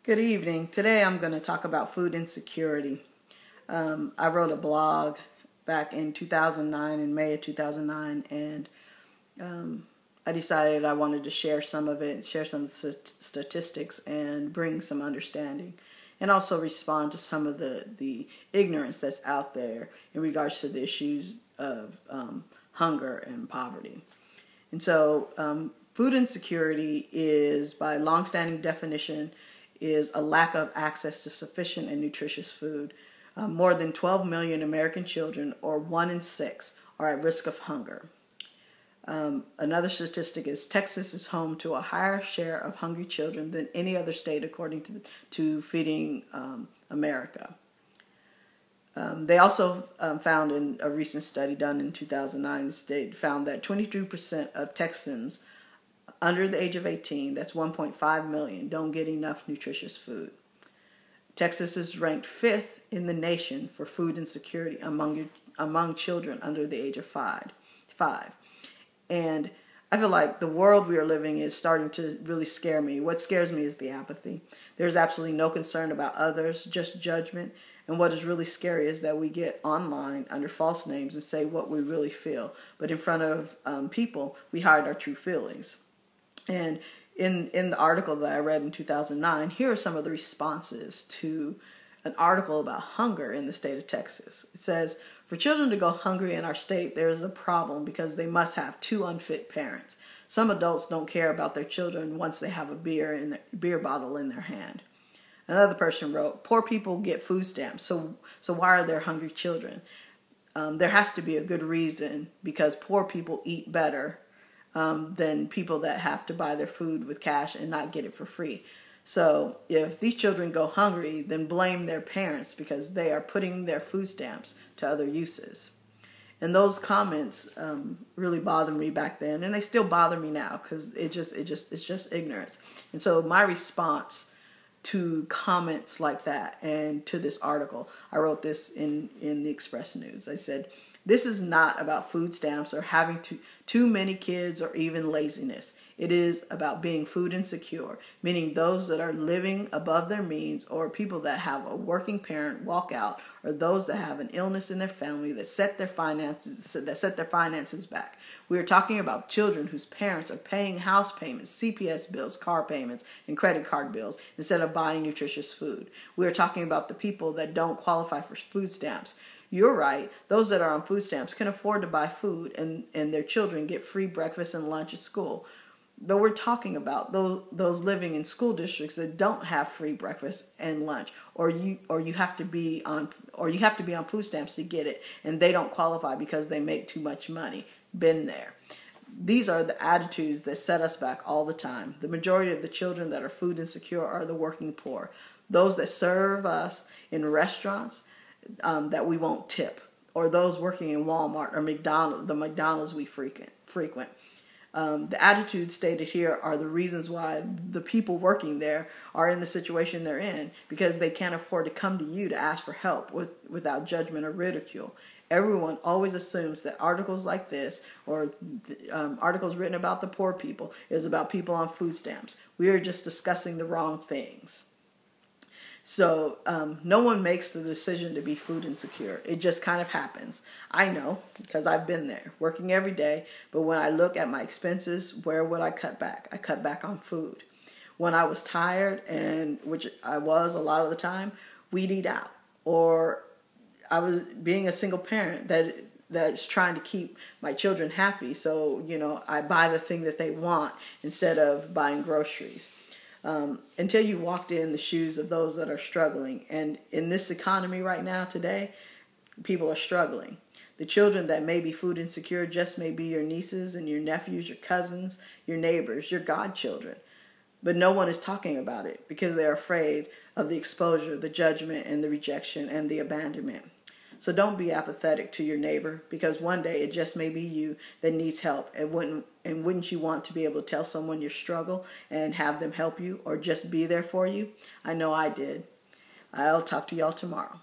Good evening. Today I'm going to talk about food insecurity. I wrote a blog back in 2009, in May of 2009, and I decided I wanted to share some of it, share some statistics, and bring some understanding, and also respond to some of the ignorance that's out there in regards to the issues of hunger and poverty. And so food insecurity is, by longstanding definition, is a lack of access to sufficient and nutritious food. More than 12 million American children, or 1 in 6, are at risk of hunger. Another statistic is Texas is home to a higher share of hungry children than any other state, according to Feeding America. They also found in a recent study done in 2009, they found that 22% of Texans under the age of 18, that's 1.5 million, don't get enough nutritious food. Texas is ranked 5th in the nation for food insecurity among children under the age of 5. And I feel like the world we are living in is starting to really scare me. What scares me is the apathy. There's absolutely no concern about others, just judgment. And what is really scary is that we get online under false names and say what we really feel. But in front of people, we hide our true feelings. And in the article that I read in 2009, here are some of the responses to an article about hunger in the state of Texas. It says, for children to go hungry in our state, there is a problem because they must have 2 unfit parents. Some adults don't care about their children once they have a beer bottle in their hand. Another person wrote, poor people get food stamps, so why are there hungry children? There has to be a good reason, because poor people eat better than people that have to buy their food with cash and not get it for free. So if these children go hungry, then blame their parents because they are putting their food stamps to other uses. And those comments really bothered me back then, and they still bother me now because it's just ignorance. And so my response to comments like that and to this article, I wrote this in the Express News. I said, this is not about food stamps or having too many kids or even laziness. It is about being food insecure, meaning those that are living above their means, or people that have a working parent walk out, or those that have an illness in their family that set their finances back. We are talking about children whose parents are paying house payments, CPS bills, car payments, and credit card bills instead of buying nutritious food. We are talking about the people that don't qualify for food stamps. You're right. Those that are on food stamps can afford to buy food, and their children get free breakfast and lunch at school. But we're talking about those living in school districts that don't have free breakfast and lunch, or you have to be on food stamps to get it, and they don't qualify because they make too much money. Been there. These are the attitudes that set us back all the time. The majority of the children that are food insecure are the working poor, those that serve us in restaurants that we won't tip, or those working in Walmart or the McDonald's we frequent. The attitudes stated here are the reasons why the people working there are in the situation they're in, because they can't afford to come to you to ask for help without judgment or ridicule. Everyone always assumes that articles like this, or articles written about the poor people, is about people on food stamps. We are just discussing the wrong things. So no one makes the decision to be food insecure. It just kind of happens. I know, because I've been there, working every day. But when I look at my expenses, where would I cut back? I cut back on food. When I was tired, and which I was a lot of the time, we'd eat out. Or I was being a single parent that's trying to keep my children happy. So, I buy the thing that they want instead of buying groceries. Until you walked in the shoes of those that are struggling. And in this economy right now, today, people are struggling. The children that may be food insecure just may be your nieces and your nephews, your cousins, your neighbors, your godchildren. But no one is talking about it because they're afraid of the exposure, the judgment, and the rejection, and the abandonment. So don't be apathetic to your neighbor, because one day it just may be you that needs help. And wouldn't you want to be able to tell someone your struggle and have them help you, or just be there for you? I know I did. I'll talk to y'all tomorrow.